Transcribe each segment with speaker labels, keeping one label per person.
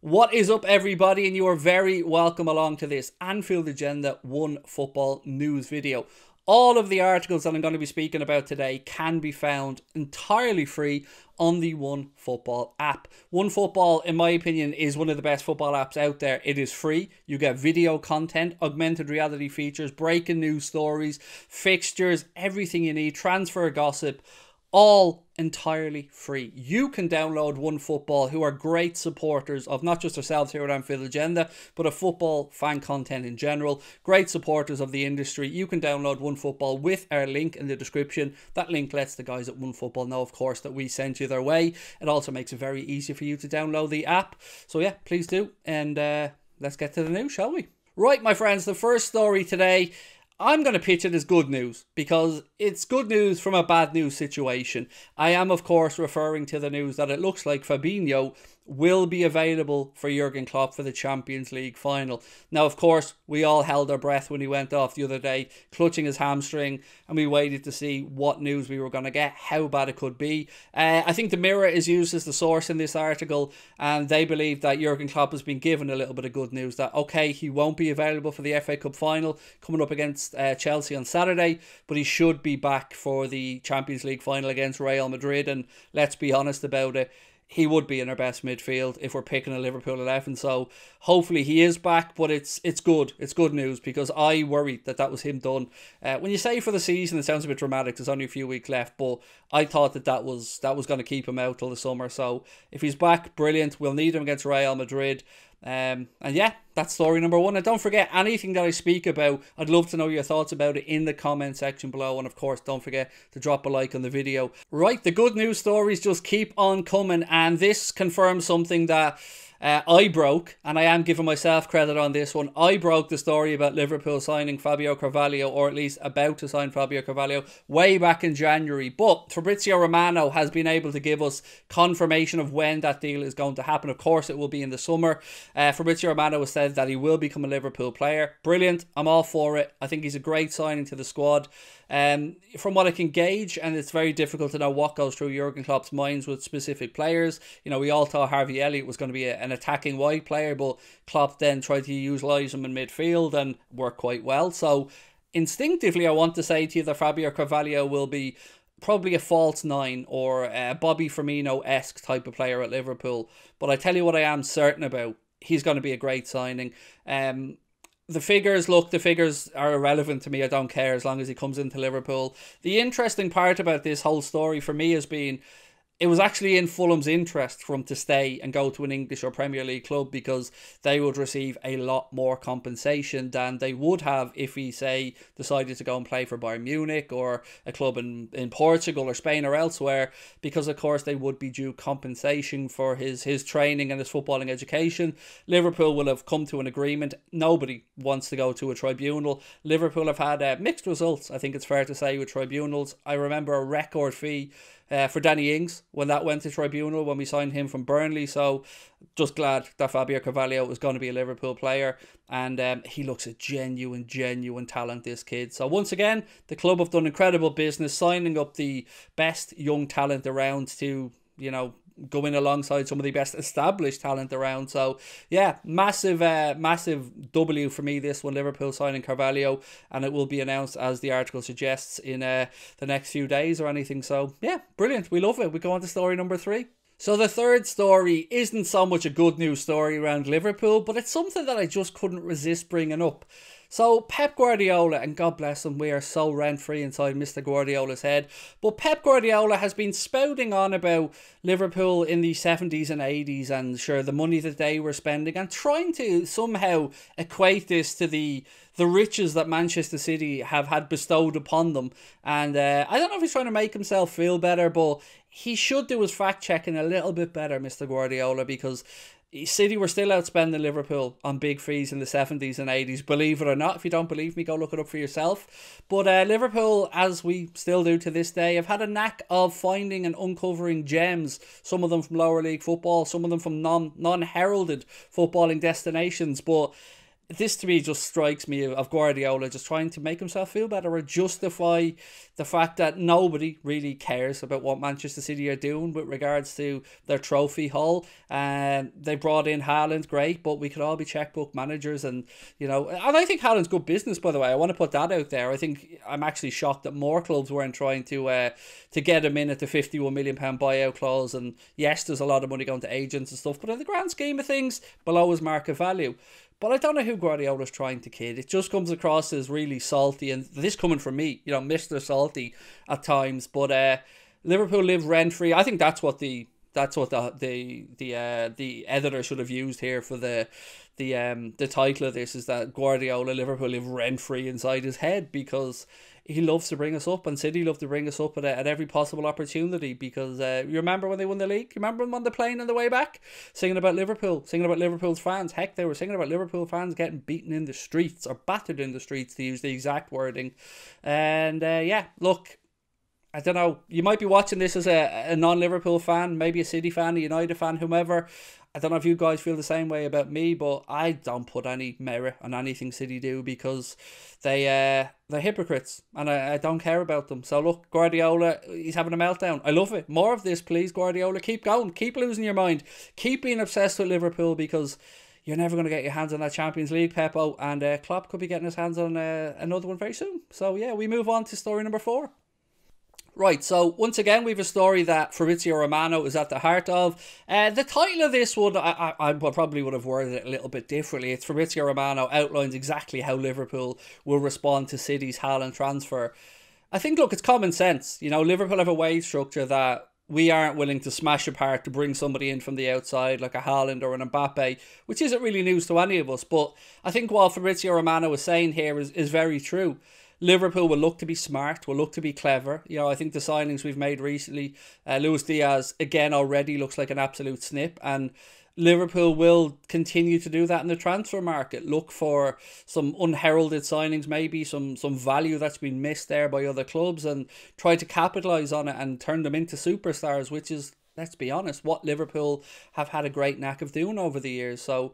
Speaker 1: What is up, everybody, and you are very welcome along to this Anfield Agenda One Football news video. All of the articles that I'm going to be speaking about today can be found entirely free on the One Football app. One Football, in my opinion, is one of the best football apps out there. It is free. You get video content, augmented reality features, breaking news stories, fixtures, everything you need, transfer gossip, all entirely free. You can download One Football, who are great supporters of not just ourselves here at Anfield Agenda, but of football fan content in general. Great supporters of the industry. You can download One Football with our link in the description. That link lets the guys at One Football know, of course, that we sent you their way. It also makes it very easy for you to download the app. So yeah, please do. And let's get to the news, shall we? Right, my friends, the first story today, I'm going to pitch it as good news because it's good news from a bad news situation. I am, of course, referring to the news that it looks like Fabinho will be available for Jurgen Klopp for the Champions League final. Now, of course, we all held our breath when he went off the other day, clutching his hamstring, and we waited to see what news we were going to get, how bad it could be. I think the Mirror is used as the source in this article, and they believe that Jurgen Klopp has been given a little bit of good news that, okay, he won't be available for the FA Cup final coming up against Chelsea on Saturday, but he should be back for the Champions League final against Real Madrid. And let's be honest about it, he would be in our best midfield if we're picking a Liverpool 11. So hopefully he is back, but it's good. It's good news because I worried that was him done. When you say for the season, it sounds a bit dramatic. There's only a few weeks left, but I thought that was going to keep him out till the summer. So if he's back, brilliant. We'll need him against Real Madrid. And yeah, that's story number one. And don't forget, anything that I speak about, I'd love to know your thoughts about it in the comment section below. And of course, don't forget to drop a like on the video. Right, the good news stories just keep on coming, and this confirms something that I broke, and I am giving myself credit on this one. I broke the story about Liverpool signing Fabio Carvalho, or at least about to sign Fabio Carvalho, way back in January. But Fabrizio Romano has been able to give us confirmation of when that deal is going to happen. Of course, it will be in the summer. Fabrizio Romano has said that he will become a Liverpool player. Brilliant. I'm all for it. I think he's a great signing to the squad. From what I can gauge, and it's very difficult to know what goes through Jurgen Klopp's minds with specific players. You know, we all thought Harvey Elliott was going to be an attacking wide player, but Klopp then tried to utilise him in midfield and worked quite well. So instinctively, I want to say to you that Fabio Carvalho will be probably a false nine or a Bobby Firmino-esque type of player at Liverpool. But I tell you what I am certain about, he's going to be a great signing. The figures are irrelevant to me. I don't care as long as he comes into Liverpool. The interesting part about this whole story for me has been, it was actually in Fulham's interest for him to stay and go to an English or Premier League club because they would receive a lot more compensation than they would have if he, say, decided to go and play for Bayern Munich or a club in Portugal or Spain or elsewhere, because, of course, they would be due compensation for his training and his footballing education. Liverpool will have come to an agreement. Nobody wants to go to a tribunal. Liverpool have had mixed results, I think it's fair to say, with tribunals. I remember a record fee for Danny Ings when that went to tribunal when we signed him from Burnley. So just glad that Fabio Carvalho was going to be a Liverpool player, and he looks a genuine talent, this kid. So once again, the club have done incredible business signing up the best young talent around to, you know, go in alongside some of the best established talent around. So yeah, massive W for me, this one, Liverpool signing Carvalho, and it will be announced, as the article suggests, in the next few days or anything. So yeah, brilliant. We love it. We go on to story number 3. So the third story isn't so much a good news story around Liverpool, but it's something that I just couldn't resist bringing up. So Pep Guardiola, and God bless him, we are so rent-free inside Mr. Guardiola's head, but Pep Guardiola has been spouting on about Liverpool in the 70s and 80s and sure, the money that they were spending, and trying to somehow equate this to the riches that Manchester City have had bestowed upon them. And I don't know if he's trying to make himself feel better, but he should do his fact-checking a little bit better, Mr. Guardiola, because City were still outspending Liverpool on big fees in the 70s and 80s, believe it or not. If you don't believe me, go look it up for yourself. But Liverpool, as we still do to this day, have had a knack of finding and uncovering gems, some of them from lower league football, some of them from non-heralded footballing destinations. But this to me just strikes me of Guardiola just trying to make himself feel better or justify the fact that nobody really cares about what Manchester City are doing with regards to their trophy haul. And they brought in Haaland, great, but we could all be checkbook managers, and and I think Haaland's good business, by the way. I want to put that out there. I think I'm actually shocked that more clubs weren't trying to get him in at the £51 million buyout clause. And yes, there's a lot of money going to agents and stuff, but in the grand scheme of things, below his market value. But I don't know who Guardiola's trying to kid. It just comes across as really salty, and this coming from me, Mr. Salty at times. But Liverpool live rent free. I think that's what the editor should have used here for the title of this, is that Guardiola, Liverpool live rent free inside his head, because he loves to bring us up, and City love to bring us up at every possible opportunity. Because you remember when they won the league? You remember them on the plane on the way back, singing about Liverpool, singing about Liverpool's fans. Heck, they were singing about Liverpool fans getting beaten in the streets, or battered in the streets, to use the exact wording. And look, I don't know, you might be watching this as a non-Liverpool fan, maybe a City fan, a United fan, whomever. I don't know if you guys feel the same way about me, but I don't put any merit on anything City do, because they're hypocrites, and I don't care about them. So look, Guardiola, he's having a meltdown. I love it. More of this, please, Guardiola. Keep going. Keep losing your mind. Keep being obsessed with Liverpool, because you're never going to get your hands on that Champions League, Peppo, and Klopp could be getting his hands on another one very soon. So yeah, we move on to story number 4. Right, so once again, we have a story that Fabrizio Romano is at the heart of. The title of this one, I probably would have worded it a little bit differently. It's Fabrizio Romano outlines exactly how Liverpool will respond to City's Haaland transfer. I think, look, it's common sense. Liverpool have a wage structure that we aren't willing to smash apart to bring somebody in from the outside, like a Houlden or an Mbappe, which isn't really news to any of us. But I think what Fabrizio Romano is saying here is very true. Liverpool will look to be smart, will look to be clever. I think the signings we've made recently, Luis Diaz, again, already looks like an absolute snip. And Liverpool will continue to do that in the transfer market. Look for some unheralded signings, maybe some value that's been missed there by other clubs, and try to capitalise on it and turn them into superstars, which is, let's be honest, what Liverpool have had a great knack of doing over the years. So,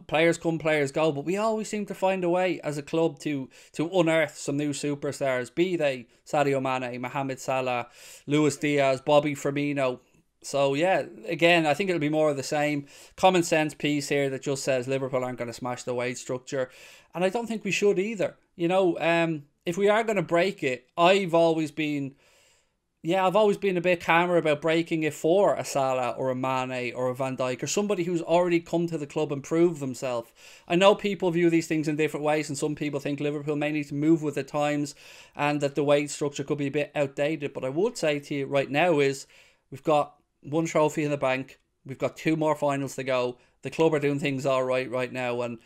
Speaker 1: players come, players go, but we always seem to find a way as a club to unearth some new superstars, be they Sadio Mane, Mohamed Salah, Luis Diaz, Bobby Firmino. So yeah, again, I think it'll be more of the same. Common sense piece here that just says Liverpool aren't going to smash the wage structure, and I don't think we should either. If we are going to break it, I've always been a bit calmer about breaking it for a Salah or a Mane or a Van Dijk, or somebody who's already come to the club and proved themselves. I know people view these things in different ways, and some people think Liverpool may need to move with the times and that the wage structure could be a bit outdated. But I would say to you right now is, we've got one trophy in the bank. We've got 2 more finals to go. The club are doing things all right now, and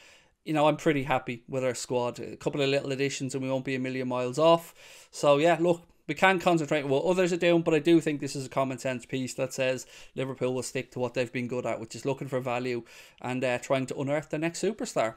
Speaker 1: I'm pretty happy with our squad. A couple of little additions and we won't be a million miles off. So yeah, look, we can concentrate on what others are doing, but I do think this is a common sense piece that says Liverpool will stick to what they've been good at, which is looking for value and trying to unearth the next superstar.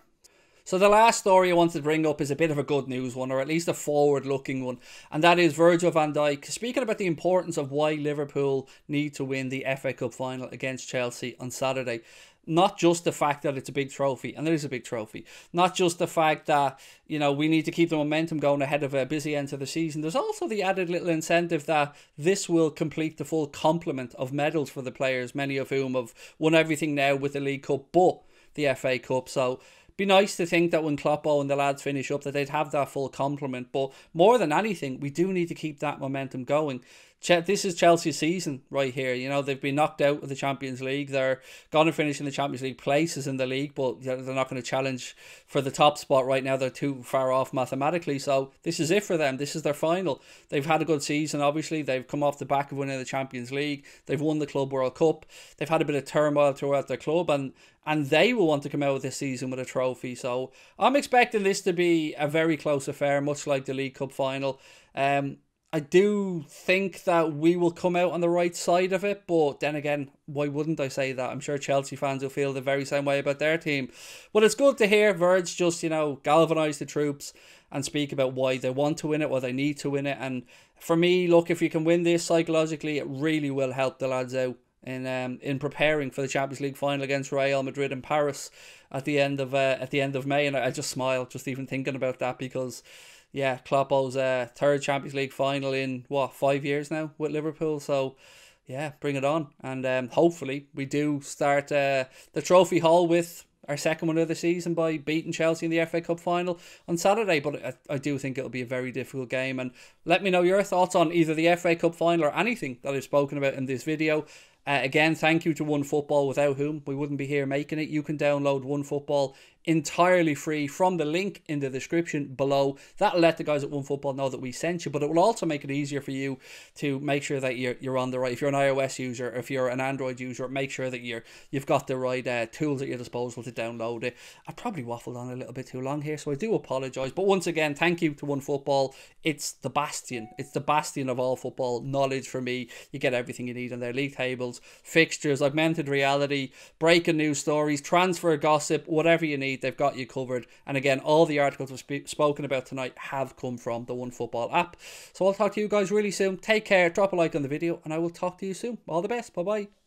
Speaker 1: So the last story I wanted to bring up is a bit of a good news one, or at least a forward-looking one, and that is Virgil van Dijk speaking about the importance of why Liverpool need to win the FA Cup final against Chelsea on Saturday. Not just the fact that it's a big trophy, and there is a big trophy. Not just the fact that, we need to keep the momentum going ahead of a busy end to the season. There's also the added little incentive that this will complete the full complement of medals for the players, many of whom have won everything now with the League Cup, but the FA Cup. So be nice to think that when Kloppo and the lads finish up that they'd have that full complement. But more than anything, we do need to keep that momentum going. This is Chelsea's season right here. They've been knocked out of the Champions League. They're going to finish in the Champions League places in the league, but they're not going to challenge for the top spot right now. They're too far off mathematically. So this is it for them. This is their final. They've had a good season, obviously. They've come off the back of winning the Champions League. They've won the Club World Cup. They've had a bit of turmoil throughout their club, and they will want to come out of this season with a trophy. So I'm expecting this to be a very close affair, much like the League Cup final. I do think that we will come out on the right side of it, but then again, why wouldn't I say that? I'm sure Chelsea fans will feel the very same way about their team. But it's good to hear Virg just, galvanise the troops and speak about why they want to win it, why they need to win it. And for me, look, if you can win this psychologically, it really will help the lads out in preparing for the Champions League final against Real Madrid in Paris at the end of May, and I just smile just even thinking about that, because yeah, Kloppo's third Champions League final in 5 years now with Liverpool. So yeah, bring it on, and hopefully we do start the trophy haul with our second one of the season by beating Chelsea in the FA Cup final on Saturday. But I do think it'll be a very difficult game, and let me know your thoughts on either the FA Cup final or anything that I've spoken about in this video. Again, thank you to OneFootball, without whom we wouldn't be here making it. You can download OneFootball entirely free from the link in the description below. That'll let the guys at OneFootball know that we sent you, but it will also make it easier for you to make sure that you're on the right. If you're an iOS user, or if you're an Android user, make sure that you've got the right tools at your disposal to download it. I probably waffled on a little bit too long here, so I do apologise. But once again, thank you to OneFootball. It's the bastion. It's the bastion of all football knowledge for me. You get everything you need on their league tables, fixtures, augmented reality, breaking news stories, transfer gossip, whatever you need. They've got you covered. And again, all the articles we've spoken about tonight have come from the OneFootball app. So I'll talk to you guys really soon. Take care, drop a like on the video, and I will talk to you soon. All the best. Bye bye.